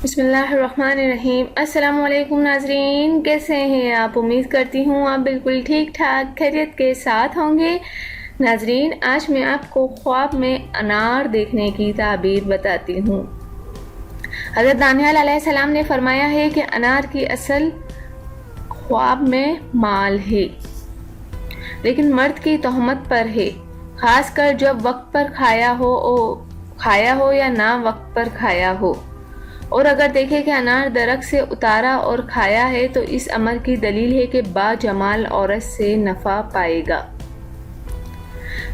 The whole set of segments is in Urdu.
بسم اللہ الرحمن الرحیم۔ السلام علیکم ناظرین، کیسے ہیں آپ؟ امید کرتی ہوں آپ بالکل ٹھیک ٹھاک خیریت کے ساتھ ہوں گے۔ ناظرین، آج میں آپ کو خواب میں انار دیکھنے کی تعبیر بتاتی ہوں۔ حضرت دانیال علیہ السلام نے فرمایا ہے کہ انار کی اصل خواب میں مال ہے، لیکن مرد کی تہمت پر ہے، خاص کر جب وقت پر کھایا ہو یا نہ وقت پر کھایا ہو۔ اور اگر دیکھے کہ انار درخت سے اتارا اور کھایا ہے تو اس امر کی دلیل ہے کہ با جمال عورت سے نفع پائے گا۔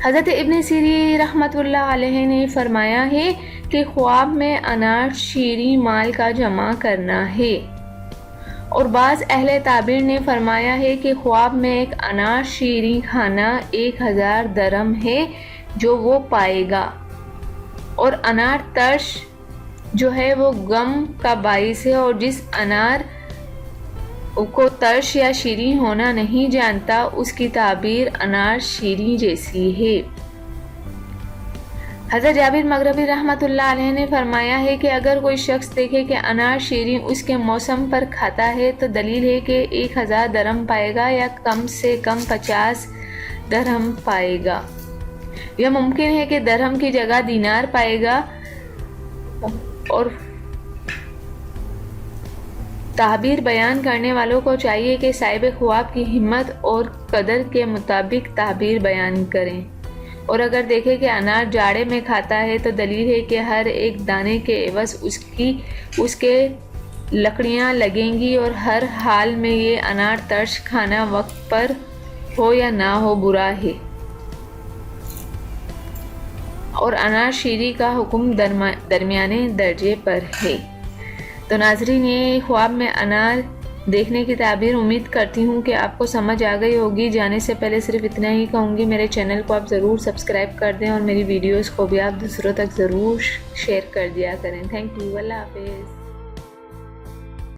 حضرت ابن سیرین رحمۃ اللہ علیہ نے فرمایا ہے کہ خواب میں انار شیریں مال کا جمع کرنا ہے، اور بعض اہل تعبیر نے فرمایا ہے کہ خواب میں ایک انار شیریں کھانا 1000 درہم ہے جو وہ پائے گا، اور انار ترش جو ہے وہ غم کا باعث ہے، اور جس انار کو ترش یا شیریں ہونا نہیں جانتا اس کی تعبیر انار شیریں جیسی ہے۔ حضرت جابر مغربی رحمۃ اللہ علیہ نے فرمایا ہے کہ اگر کوئی شخص دیکھے کہ انار شیریں اس کے موسم پر کھاتا ہے تو دلیل ہے کہ 1000 درہم پائے گا یا کم سے کم 50 درہم پائے گا، یا ممکن ہے کہ درہم کی جگہ دینار پائے گا۔ اور تعبیر بیان کرنے والوں کو چاہیے کہ صاحب خواب کی ہمت اور قدر کے مطابق تعبیر بیان کریں، اور اگر دیکھیں کہ انار جاڑے میں کھاتا ہے تو دلیل ہے کہ ہر ایک دانے کے عوض اس کے لکڑیاں لگیں گی، اور ہر حال میں یہ انار ترش کھانا وقت پر ہو یا نہ ہو برا ہے، اور انار شیریں کا حکم درمیانے درجے پر ہے۔ تو ناظرین، یہ خواب میں انار دیکھنے کی تعبیر امید کرتی ہوں کہ آپ کو سمجھ آ گئی ہوگی۔ جانے سے پہلے صرف اتنا ہی کہوں گی، میرے چینل کو آپ ضرور سبسکرائب کر دیں، اور میری ویڈیوز کو بھی آپ دوسروں تک ضرور شیئر کر دیا کریں۔ تھینک یو، اللہ حافظ۔